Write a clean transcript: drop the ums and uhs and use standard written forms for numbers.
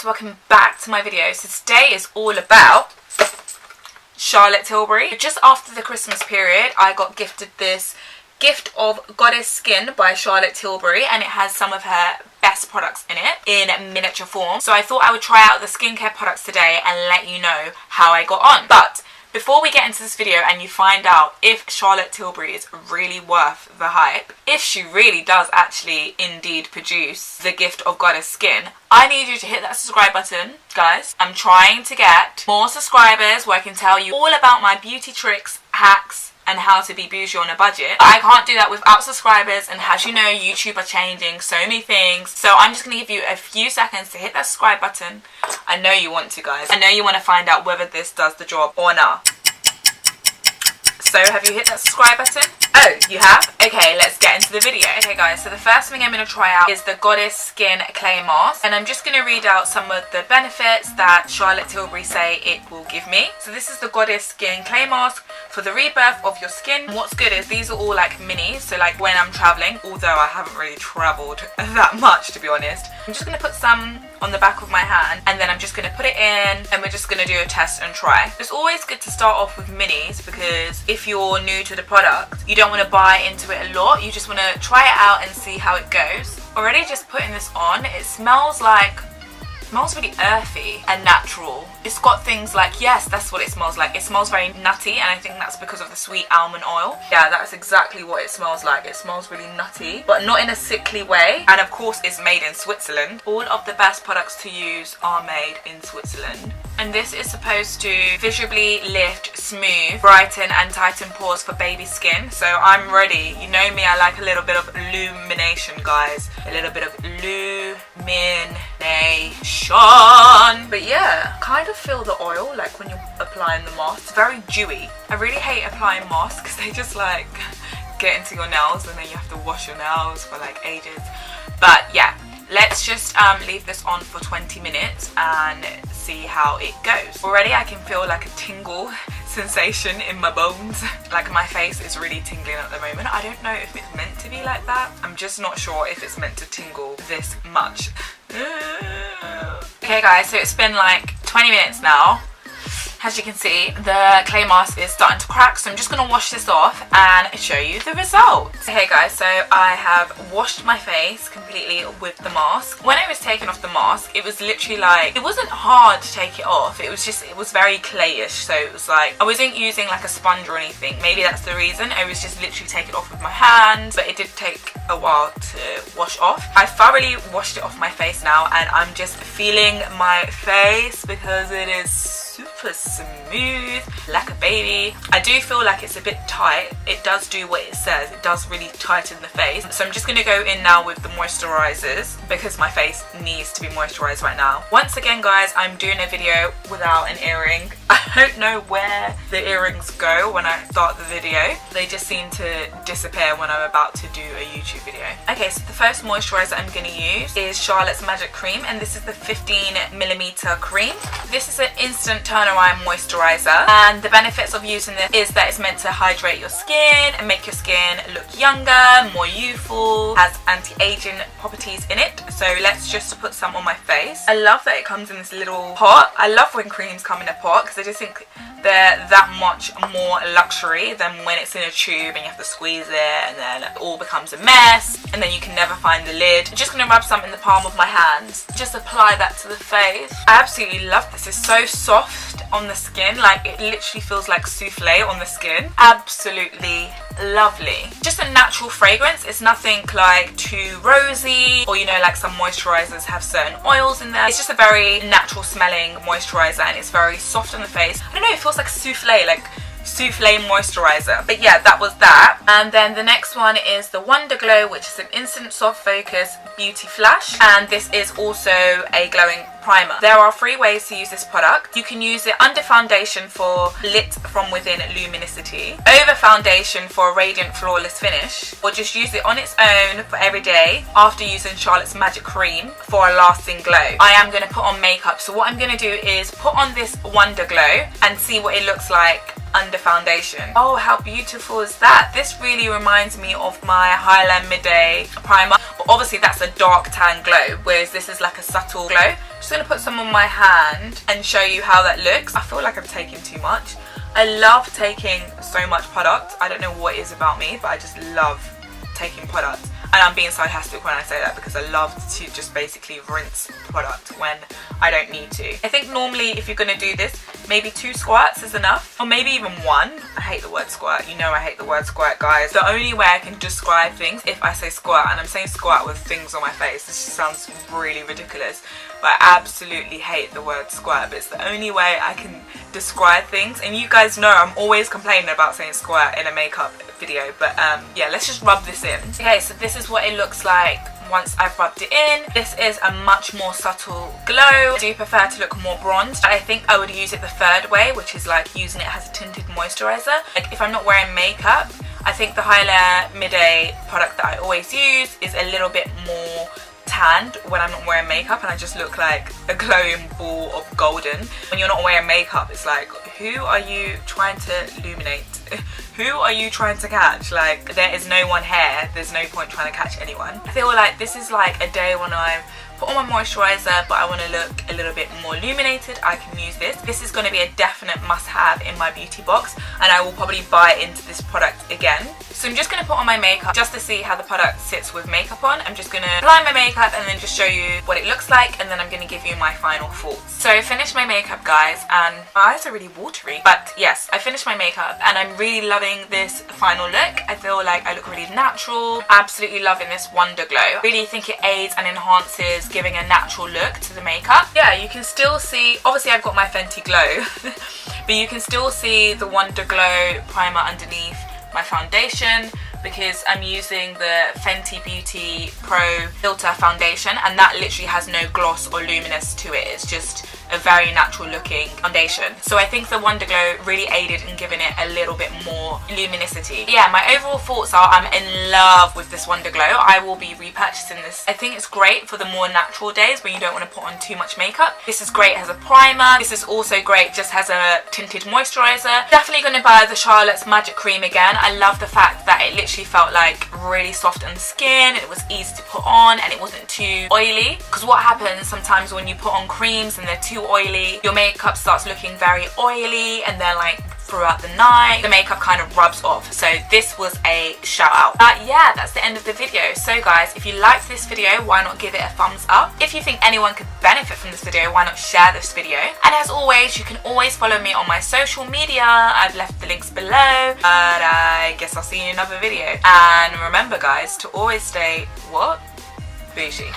welcome back to my video. So today is all about Charlotte Tilbury. Just after the Christmas period, I got gifted this gift of Goddess Skin by Charlotte Tilbury, and it has some of her best products in it in miniature form. So I thought I would try out the skincare products today and let you know how I got on. But before we get into this video and you find out if Charlotte Tilbury is really worth the hype, if she really does actually indeed produce the gift of Goddess Skin, I need you to hit that subscribe button, guys. I'm trying to get more subscribers where I can tell you all about my beauty tricks, hacks, and how to be bougie on a budget. I can't do that without subscribers, and as you know, YouTube are changing so many things. So I'm just going to give you a few seconds to hit that subscribe button. I know you want to, guys. I know you want to find out whether this does the job or not. So have you hit that subscribe button? Oh, you have? Okay, let's get into the video. Okay guys, so the first thing I'm going to try out is the Goddess Skin Clay Mask. And I'm just going to read out some of the benefits that Charlotte Tilbury say it will give me. So this is the Goddess Skin Clay Mask for the rebirth of your skin. What's good is these are all like minis. So like when I'm traveling, although I haven't really traveled that much to be honest. I'm just going to put some on the back of my hand, and then I'm just going to put it in, and we're just going to do a test and try. It's always good to start off with minis, because if you're new to the product, you don't want to buy into it a lot. You just want to try it out and see how it goes. Already just putting this on, it smells really earthy and natural. It's got things like, yes, that's what it smells like. It smells very nutty, and I think that's because of the sweet almond oil. Yeah, that's exactly what it smells like. It smells really nutty, but not in a sickly way. And of course, it's made in Switzerland. All of the best products to use are made in Switzerland. And this is supposed to visibly lift, smooth, brighten and tighten pores for baby skin. So I'm ready. You know me, I like a little bit of illumination, guys. A little bit of illumination. But yeah, kind of feel the oil like when you're applying the mask. It's very dewy. I really hate applying masks because they just like get into your nails, and then you have to wash your nails for like ages. But yeah, let's just leave this on for 20 minutes and see how it goes. Already I can feel like a tingle sensation in my bones. Like my face is really tingling at the moment. I don't know if it's meant to be like that. I'm just not sure if it's meant to tingle this much. Okay guys, so it's been like 20 minutes now. As you can see, the clay mask is starting to crack, so I'm just going to wash this off and show you the results. Okay guys, so I have washed my face completely with the mask. When I was taking off the mask, it was literally like, it wasn't hard to take it off. It was very clayish, so it was like, I wasn't using like a sponge or anything. Maybe that's the reason. I was just literally taking it off with my hands, but it did take a while to wash off. I thoroughly washed it off my face now, and I'm just feeling my face because it is super smooth like a baby. I do feel like it's a bit tight. It does do what it says. It does really tighten the face. So I'm just going to go in now with the moisturizers because my face needs to be moisturized right now. Once again guys, I'm doing a video without an earring. I don't know where the earrings go when I start the video. They just seem to disappear when I'm about to do a YouTube video. Okay, so the first moisturizer I'm going to use is Charlotte's Magic Cream, and this is the 15mm cream. This is an instant turnaround moisturizer, and the benefits of using this is that it's meant to hydrate your skin and make your skin look younger, more youthful, has anti-aging properties in it. So let's just put some on my face. I love that it comes in this little pot. I love when creams come in a pot because I just think they're that much more luxury than when it's in a tube and you have to squeeze it and then it all becomes a mess and then you can never find the lid. I'm just going to rub some in the palm of my hands. Just apply that to the face. I absolutely love this. It's so soft on the skin. Like it literally feels like souffle on the skin. Absolutely lovely. Just a natural fragrance. It's nothing like too rosy, or you know, like some moisturizers have certain oils in there. It's just a very natural smelling moisturizer, and it's very soft on the face. I don't know, it feels like souffle, like souffle moisturizer. But yeah, that was that. And then the next one is the Wonderglow, which is an instant soft focus beauty flash, and this is also a glowing primer. There are 3 ways to use this product. You can use it under foundation for lit from within luminosity, over foundation for a radiant flawless finish, or just use it on its own for every day after using Charlotte's Magic Cream for a lasting glow. I am going to put on makeup, so what I'm going to do is put on this Wonderglow and see what it looks like under foundation. Oh, how beautiful is that? This really reminds me of my Highland Midday primer, but obviously that's a dark tan glow, whereas this is like a subtle glow. Just gonna put some on my hand and show you how that looks. I feel like I'm taking too much. I love taking so much product. I don't know what it is about me, but I just love taking product. And I'm being sarcastic when I say that because I love to just basically rinse product when I don't need to. I think normally if you're going to do this, maybe 2 squirts is enough, or maybe even 1. I hate the word squirt. You know I hate the word squirt, guys. The only way I can describe things if I say squirt, and I'm saying squirt with things on my face, this just sounds really ridiculous, but I absolutely hate the word squirt, but it's the only way I can describe things. And you guys know I'm always complaining about saying squirt in a makeup video, but yeah, let's just rub this in. Okay, so this is what it looks like once I've rubbed it in. This is a much more subtle glow. I do prefer to look more bronzed. I think I would use it the third way, which is like using it as a tinted moisturizer. Like if I'm not wearing makeup, I think the Highland Midday product that I always use is a little bit more tanned when I'm not wearing makeup, and I just look like a glowing ball of golden. When you're not wearing makeup, it's like, who are you trying to illuminate? Who are you trying to catch? Like, there is no one here. There's no point trying to catch anyone. I feel like this is like a day when I've put on my moisturizer, but I want to look a little bit more illuminated. I can use this. This is going to be a definite must-have in my beauty box, and I will probably buy into this product again. So I'm just going to put on my makeup just to see how the product sits with makeup on. I'm just going to apply my makeup and then just show you what it looks like, and then I'm going to give you my final thoughts. So I finished my makeup, guys, and my eyes are really watery. But yes, I finished my makeup and I'm really loving this final look. I feel like I look really natural. Absolutely loving this Wonderglow. Really think it aids and enhances giving a natural look to the makeup. Yeah, you can still see, obviously I've got my Fenty Glow, but you can still see the Wonderglow primer underneath my foundation, because I'm using the Fenty Beauty Pro Filter foundation, and that literally has no gloss or luminous to it. It's just a very natural looking foundation. So I think the Wonderglow really aided in giving it a little bit more luminosity. Yeah, my overall thoughts are I'm in love with this Wonderglow. I will be repurchasing this. I think it's great for the more natural days when you don't want to put on too much makeup. This is great as a primer. This is also great just as a tinted moisturizer. Definitely going to buy the Charlotte's Magic Cream again. I love the fact that it literally felt like really soft on the skin. It was easy to put on and it wasn't too oily, because what happens sometimes when you put on creams and they're too oily, your makeup starts looking very oily, and then like throughout the night the makeup kind of rubs off. So this was a shout out. Yeah, that's the end of the video. So guys, if you liked this video, why not give it a thumbs up? If you think anyone could benefit from this video, why not share this video? And as always, you can always follow me on my social media. I've left the links below, but I guess I'll see you in another video. And remember guys, to always stay what? Bougie.